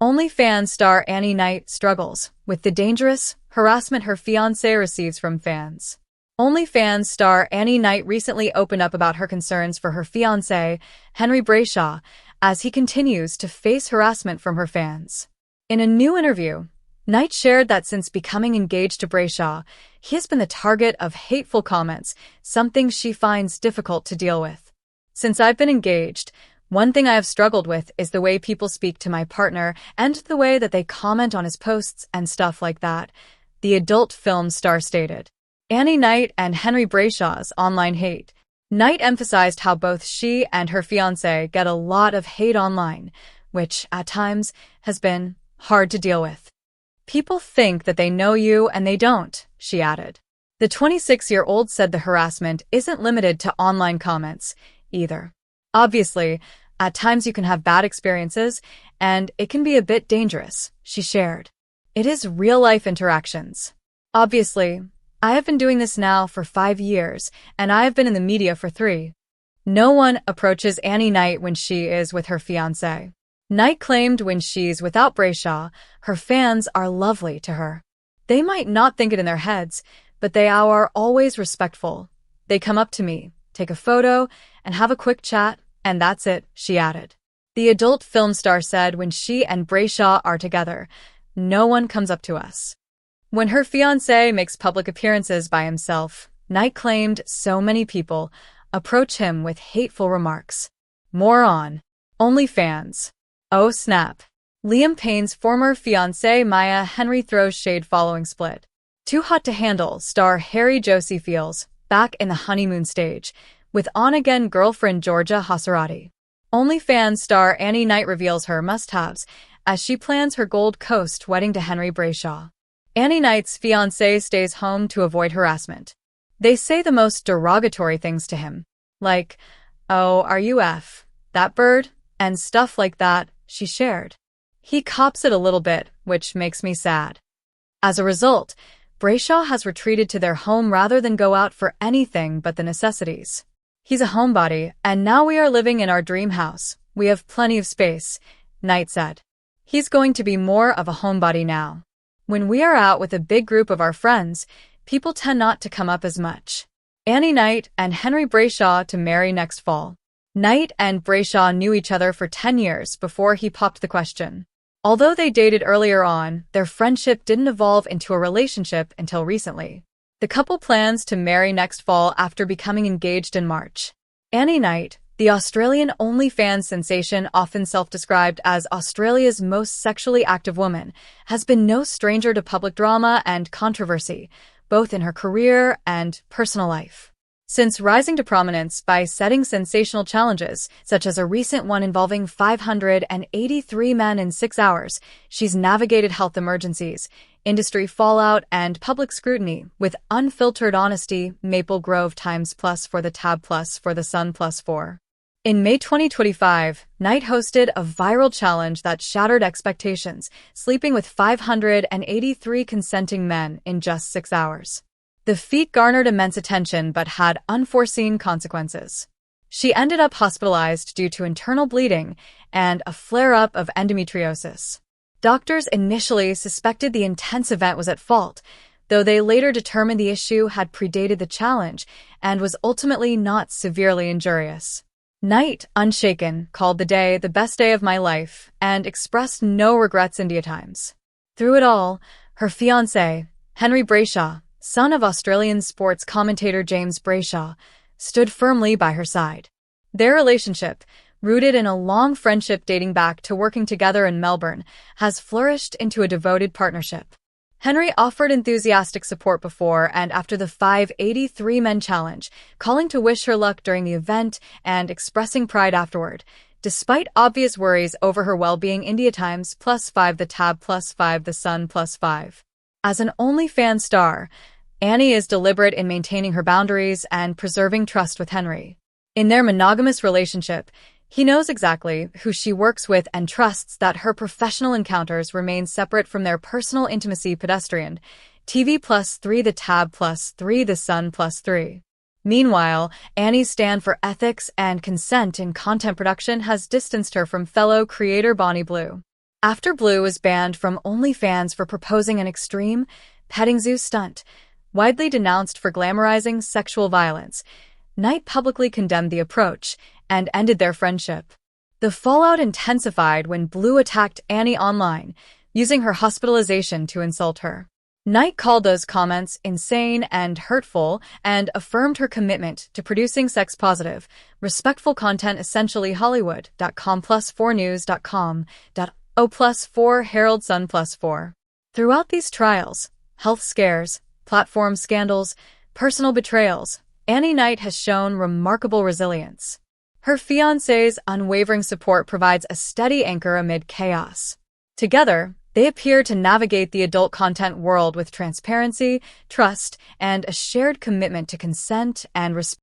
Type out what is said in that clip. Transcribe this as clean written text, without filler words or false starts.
OnlyFans star Annie Knight struggles with the dangerous harassment her fiancé receives from fans. OnlyFans star Annie Knight recently opened up about her concerns for her fiancé, Henry Brayshaw, as he continues to face harassment from her fans. In a new interview, Knight shared that since becoming engaged to Brayshaw, he has been the target of hateful comments, something she finds difficult to deal with. "Since I've been engaged, one thing I have struggled with is the way people speak to my partner and the way that they comment on his posts and stuff like that," the adult film star stated. Annie Knight and Henry Brayshaw's online hate. Knight emphasized how both she and her fiancé get a lot of hate online, which, at times, has been hard to deal with. "People think that they know you and they don't," she added. The 26-year-old said the harassment isn't limited to online comments, either. "Obviously, at times you can have bad experiences, and it can be a bit dangerous," she shared. "It is real-life interactions. Obviously, I have been doing this now for 5 years, and I have been in the media for 3. No one approaches Annie Knight when she is with her fiancé. Knight claimed when she's without Brayshaw, her fans are lovely to her. "They might not think it in their heads, but they are always respectful. They come up to me, take a photo, and have a quick chat, and that's it," she added. The adult film star said when she and Brayshaw are together, "No one comes up to us." When her fiancé makes public appearances by himself, Knight claimed so many people approach him with hateful remarks. More on OnlyFans. Oh snap. Liam Payne's former fiancée Maya Henry throws shade following split. Too Hot to Handle star Harry Josie feels back in the honeymoon stage with on-again girlfriend Georgia Hasarati. OnlyFans star Annie Knight reveals her must-haves as she plans her Gold Coast wedding to Henry Brayshaw. Annie Knight's fiancé stays home to avoid harassment. They say the most derogatory things to him, like, "Oh, are you that bird?" and stuff like that, she shared. He cops it a little bit, which makes me sad. As a result, Brayshaw has retreated to their home rather than go out for anything but the necessities. "He's a homebody, and now we are living in our dream house. We have plenty of space," Knight said. "He's going to be more of a homebody now. When we are out with a big group of our friends, people tend not to come up as much." Annie Knight and Henry Brayshaw to marry next fall. Knight and Brayshaw knew each other for 10 years before he popped the question. Although they dated earlier on, their friendship didn't evolve into a relationship until recently. The couple plans to marry next fall after becoming engaged in March. Annie Knight, the Australian OnlyFans sensation often self-described as Australia's most sexually active woman, has been no stranger to public drama and controversy, both in her career and personal life. Since rising to prominence by setting sensational challenges, such as a recent one involving 583 men in 6 hours, she's navigated health emergencies, industry fallout, and public scrutiny with unfiltered honesty. Maple Grove Times Plus for the Tab Plus for the Sun Plus 4. In May 2025, Knight hosted a viral challenge that shattered expectations, sleeping with 583 consenting men in just 6 hours. The feat garnered immense attention but had unforeseen consequences. She ended up hospitalized due to internal bleeding and a flare-up of endometriosis. Doctors initially suspected the intense event was at fault, though they later determined the issue had predated the challenge and was ultimately not severely injurious. Knight, unshaken, called the day the best day of my life and expressed no regrets. India Times. Through it all, her fiancé, Henry Brayshaw, son of Australian sports commentator James Brayshaw, stood firmly by her side. Their relationship, rooted in a long friendship dating back to working together in Melbourne, has flourished into a devoted partnership. Henry offered enthusiastic support before and after the 583 Men Challenge, calling to wish her luck during the event and expressing pride afterward, despite obvious worries over her well-being. India Times +5 The Tab +5 The Sun +5. As an OnlyFans star, Annie is deliberate in maintaining her boundaries and preserving trust with Henry. In their monogamous relationship, he knows exactly who she works with and trusts that her professional encounters remain separate from their personal intimacy. Pedestrian. TV +3 The Tab +3 The Sun +3. Meanwhile, Annie's stand for ethics and consent in content production has distanced her from fellow creator Bonnie Blue. After Blue was banned from OnlyFans for proposing an extreme petting zoo stunt, widely denounced for glamorizing sexual violence, Knight publicly condemned the approach and ended their friendship. The fallout intensified when Blue attacked Annie online, using her hospitalization to insult her. Knight called those comments insane and hurtful and affirmed her commitment to producing sex-positive, respectful content. Essentially Hollywood.com +4 news.com.o +4 Herald Sun +4. Throughout these trials, health scares, platform scandals, personal betrayals, Annie Knight has shown remarkable resilience. Her fiancé's unwavering support provides a steady anchor amid chaos. Together, they appear to navigate the adult content world with transparency, trust, and a shared commitment to consent and respect.